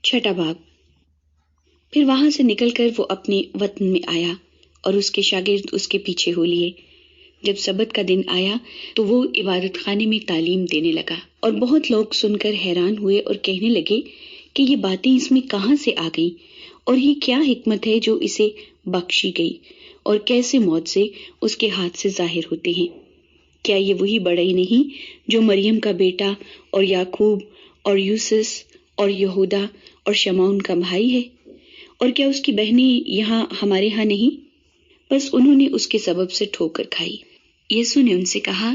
چھٹا باب۔ پھر وہاں سے نکل کر وہ اپنے وطن میں آیا اور اس کے شاگرد اس کے پیچھے ہو لیے۔ جب سبت کا دن آیا تو وہ عبادت خانے میں تعلیم دینے لگا، اور بہت لوگ سن کر حیران ہوئے اور کہنے لگے کہ یہ باتیں اس میں کہاں سے آ گئیں، اور یہ کیا حکمت ہے جو اسے بخشی گئی، اور کیسے معجزے اس کے ہاتھ سے ظاہر ہوتے ہیں۔ کیا یہ وہی بڑئی نہیں جو مریم کا بیٹا اور یعقوب اور یوسس اور یہودا اور شمعون کا بھائی ہے؟ اور کیا اس کی بہنیں یہاں ہمارے ہاں نہیں؟ بس انہوں نے اس کے سبب سے ٹھوکر کھائی۔ یسوع نے ان سے کہا،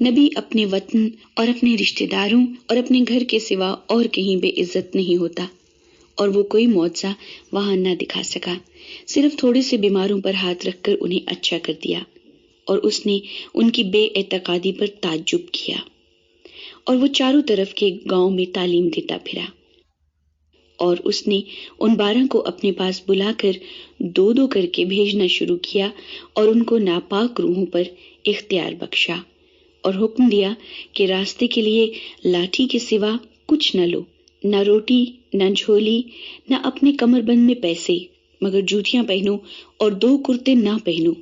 نبی اپنے وطن اور اپنے رشتہ داروں اور اپنے گھر کے سوا اور کہیں بے عزت نہیں ہوتا۔ اور وہ کوئی معجزہ وہاں نہ دکھا سکا، صرف تھوڑے سے بیماروں پر ہاتھ رکھ کر انہیں اچھا کر دیا۔ اور اس نے ان کی بے اعتقادی پر تعجب کیا۔ اور وہ چاروں طرف کے گاؤں میں تعلیم دیتا پھرا۔ اور اس نے ان 12 کو اپنے پاس بلا کر 2 کر کے بھیجنا شروع کیا، اور ان کو ناپاک روحوں پر اختیار بخشا، اور حکم دیا کہ راستے کے لیے لاٹھی کے سوا کچھ نہ لو، نہ روٹی، نہ جھولی، نہ اپنے کمر بند میں پیسے، مگر جوتیاں پہنو اور 2 کرتے نہ پہنو۔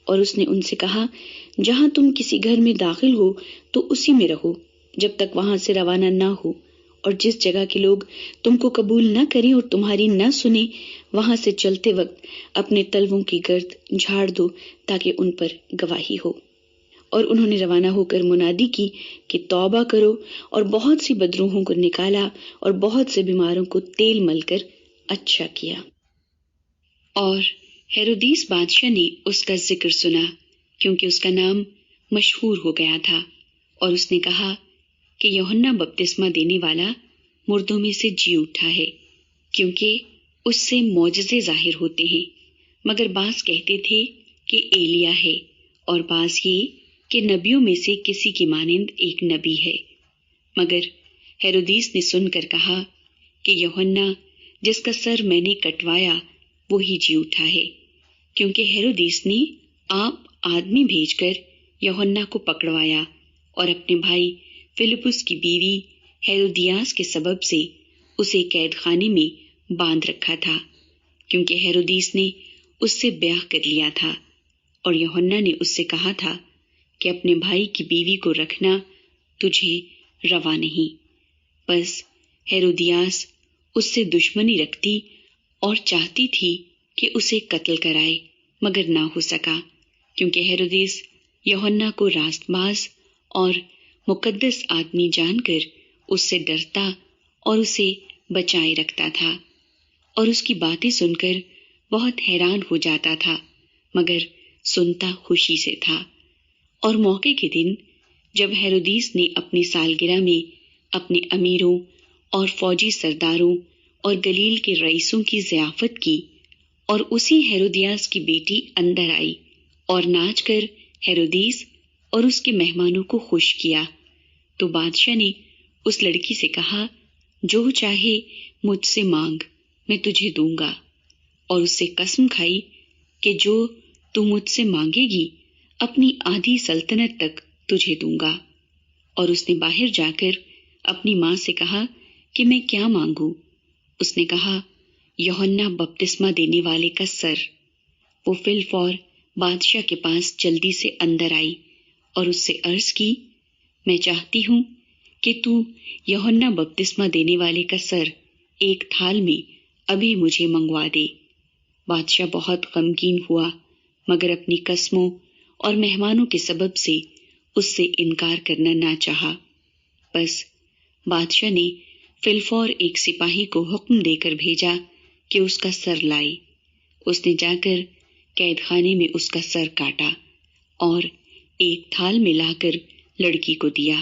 اور اس نے ان سے کہا، جہاں تم کسی گھر میں داخل ہو تو اسی میں رہو جب تک وہاں سے روانہ نہ ہو، اور جس جگہ کے لوگ تم کو قبول نہ کریں اور تمہاری نہ سنیں، وہاں سے چلتے وقت اپنے تلووں کی گرد جھاڑ دو تاکہ ان پر گواہی ہو۔ اور انہوں نے روانہ ہو کر منادی کی کہ توبہ کرو، اور بہت سی بدروحوں کو نکالا اور بہت سے بیماروں کو تیل مل کر اچھا کیا۔ اور ہیرودیس بادشاہ نے اس کا ذکر سنا، کیونکہ اس کا نام مشہور ہو گیا تھا، اور اس نے کہا کہ یوحنا بپتسمہ دینے والا مردوں میں سے جی اٹھا ہے، کیونکہ اس سے معجزے ظاہر ہوتے ہیں۔ مگر بعض کہتے تھے کہ ایلیا ہے، اور بعض یہ کہ نبیوں میں سے کسی کی مانند ایک نبی ہے۔ مگر ہیرودیس نے سن کر کہا کہ یوحنا جس کا سر میں نے کٹوایا وہی جی اٹھا ہے، کیونکہ ہیرودیس نے آپ آدمی بھیج کر یوحنا کو پکڑوایا، اور اپنے بھائی فلپس کی بیوی ہیرودیاس کے سبب سے اسے قید خانے میں باندھ رکھا تھا، کیونکہ ہیرودیس نے اس سے بیاہ کر لیا تھا، اور یوحنا نے اس سے کہا تھا کہ اپنے بھائی کی بیوی کو رکھنا تجھے روا نہیں۔ بس ہیرودیاس اس سے دشمنی رکھتی اور چاہتی تھی کہ اسے قتل کرائے، مگر نہ ہو سکا، کیونکہ ہیرودیس یوحنا کو راست باز اور مقدس آدمی جان کر اس سے ڈرتا اور اسے بچائے رکھتا تھا، اور اس کی باتیں سن کر بہت حیران ہو جاتا تھا، مگر سنتا خوشی سے تھا۔ اور موقع کے دن جب ہیرودیس نے اپنی سالگرہ میں اپنے امیروں اور فوجی سرداروں اور گلیل کے رئیسوں کی ضیافت کی، اور اسی ہیرودیاس کی بیٹی اندر آئی اور ناچ کر ہیرودیس اور اس کے مہمانوں کو خوش کیا، تو بادشاہ نے اس لڑکی سے کہا، جو چاہے مجھ سے مانگ، میں تجھے دوں گا۔ اور اس سے قسم کھائی کہ جو تو مجھ سے مانگے گی اپنی آدھی سلطنت تک تجھے دوں گا۔ اور اس نے باہر جا کر اپنی ماں سے کہا کہ میں کیا مانگوں؟ اس نے کہا، یوحنا بپتسمہ دینے والے کا سر۔ وہ فی الفور بادشاہ کے پاس جلدی سے اندر آئی اور اس سے عرض کی، میں چاہتی ہوں کہ تو یوحنا بپتسمہ دینے والے کا سر ایک تھال میں ابھی مجھے منگوا دے۔ بادشاہ بہت غمگین ہوا، مگر اپنی قسموں اور مہمانوں کے سبب سے اس سے انکار کرنا نہ چاہا۔ بس بادشاہ نے فی الفور ایک سپاہی کو حکم دے کر بھیجا کہ اس کا سر لائے۔ اس نے جا کر قید خانے میں اس کا سر کاٹا اور ایک تھال میں لا کر لڑکی کو دیا،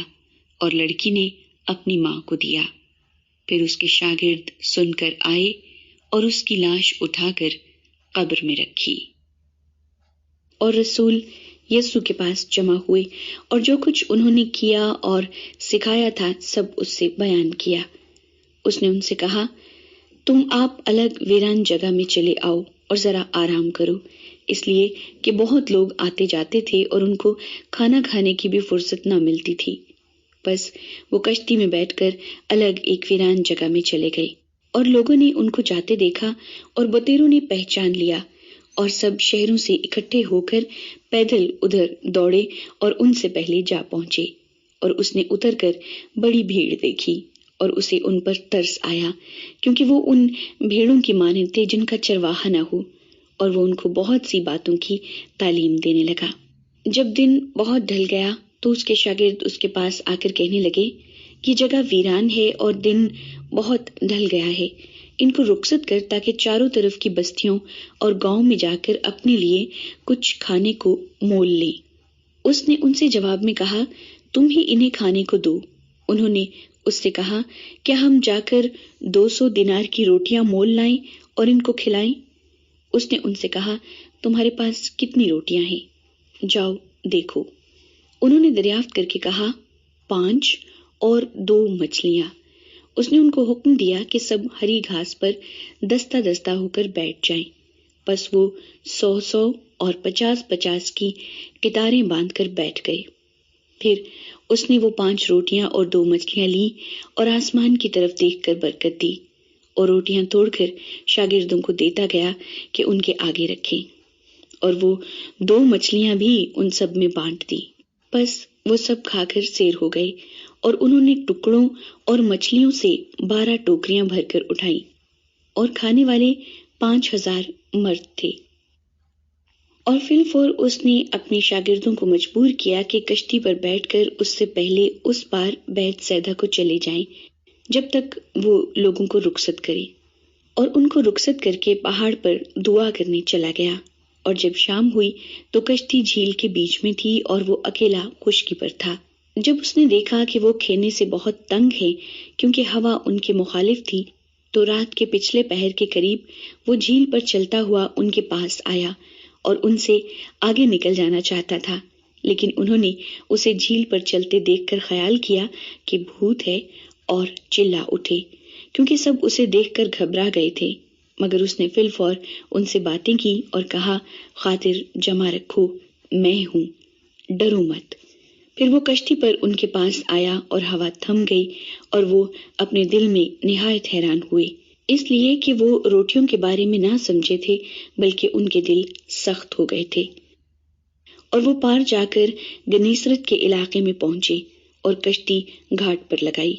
اور لڑکی نے اپنی ماں کو دیا۔ پھر اس کے شاگرد سن کر آئے اور اس کی لاش اٹھا کر قبر میں رکھی۔ اور رسول یسوع کے پاس جمع ہوئے، اور جو کچھ انہوں نے کیا اور سکھایا تھا سب اس سے بیان کیا۔ اس نے ان سے کہا، تم آپ الگ ویران جگہ میں چلے آؤ اور ذرا آرام کرو، اس لیے کہ بہت لوگ آتے جاتے تھے اور ان کو کھانا کھانے کی بھی فرصت نہ ملتی تھی۔ بس وہ کشتی میں بیٹھ کر الگ ایک ویران جگہ میں چلے گئے۔ اور لوگوں نے ان کو جاتے دیکھا اور بطیروں نے پہچان لیا اور سب شہروں سے اکٹھے ہو کر پیدل ادھر دوڑے اور ان سے پہلے جا پہنچے، اور اس نے اتر کر بڑی بھیڑ دیکھی اور اسے ان پر ترس آیا، کیونکہ وہ ان بھیڑوں کی مانند تھے جن کا چرواہا نہ ہو، اور وہ ان کو بہت سی باتوں کی تعلیم دینے لگا۔ جب دن بہت ڈھل گیا تو اس کے شاگرد اس کے پاس آ کر کہنے لگے، یہ جگہ ویران ہے اور دن بہت ڈھل گیا ہے، ان کو رخصت کر تاکہ چاروں طرف کی بستیوں اور گاؤں میں جا کر اپنے لیے کچھ کھانے کو مول لیں۔ اس نے ان سے جواب میں کہا، تم ہی انہیں کھانے کو دو۔ انہوں نے اس سے کہا، کیا ہم جا کر 200 دینار کی روٹیاں مول لائیں اور ان کو کھلائیں؟ اس نے ان سے کہا، تمہارے پاس کتنی روٹیاں ہیں؟ جاؤ دیکھو۔ انہوں نے دریافت کر کے کہا، 5 اور 2 مچھلیاں۔ اس نے ان کو حکم دیا کہ سب ہری گھاس پر دستہ دستہ ہو کر بیٹھ جائیں۔ پس وہ 100 اور 50 کی قطاریں باندھ کر بیٹھ گئے۔ پھر اس نے وہ 5 روٹیاں اور 2 مچھلیاں لیں اور آسمان کی طرف دیکھ کر برکت دی، اور روٹیاں توڑ کر شاگردوں کو دیتا گیا کہ ان کے آگے رکھیں، اور وہ 2 مچھلیاں بھی ان سب میں بانٹ دی۔ پس وہ سب کھا کر سیر ہو گئے، اور انہوں نے ٹکڑوں اور مچھلیوں سے 12 ٹوکریاں بھر کر اٹھائیں، اور کھانے والے 5000 مرد تھے۔ اور فی الفور اس نے اپنے شاگردوں کو مجبور کیا کہ کشتی پر بیٹھ کر اس سے پہلے اس پار بیت سیدہ کو چلے جائیں جب تک وہ لوگوں کو رخصت کرے، اور ان کو رخصت کر کے پہاڑ پر دعا کرنے چلا گیا۔ اور جب شام ہوئی تو کشتی جھیل کے بیچ میں تھی اور وہ اکیلا خشکی پر تھا۔ جب اس نے دیکھا کہ وہ کھینے سے بہت تنگ ہے کیونکہ ہوا ان کے مخالف تھی، تو رات کے پچھلے پہر کے قریب وہ جھیل پر چلتا ہوا ان کے پاس آیا اور ان سے آگے نکل جانا چاہتا تھا، لیکن انہوں نے اسے جھیل پر چلتے دیکھ کر خیال کیا کہ بھوت ہے اور چلا اٹھے، کیونکہ سب اسے دیکھ کر گھبرا گئے تھے۔ مگر اس نے فی الفور ان سے باتیں کی اور کہا، خاطر جمع رکھو، میں ہوں، ڈرو مت۔ پھر وہ کشتی پر ان کے پاس آیا اور ہوا تھم گئی، اور وہ اپنے دل میں نہایت حیران ہوئے، اس لیے کہ وہ روٹیوں کے بارے میں نہ سمجھے تھے بلکہ ان کے دل سخت ہو گئے تھے۔ اور وہ پار جا کر گنیسرت کے علاقے میں پہنچے اور کشتی گھاٹ پر لگائی،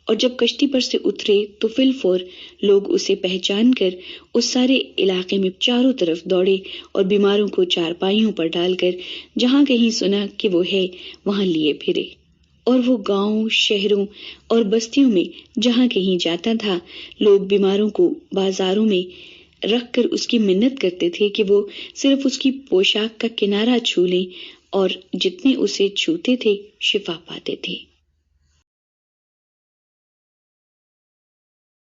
اور جب کشتی پر سے اترے تو فی الفور لوگ اسے پہچان کر اس سارے علاقے میں چاروں طرف دوڑے اور بیماروں کو چارپائیوں پر ڈال کر جہاں کہیں سنا کہ وہ ہے وہاں لیے پھرے، اور وہ گاؤں، شہروں اور بستیوں میں جہاں کہیں جاتا تھا، لوگ بیماروں کو بازاروں میں رکھ کر اس کی منت کرتے تھے کہ وہ صرف اس کی پوشاک کا کنارہ چھو لیں، اور جتنے اسے چھوتے تھے شفا پاتے تھے۔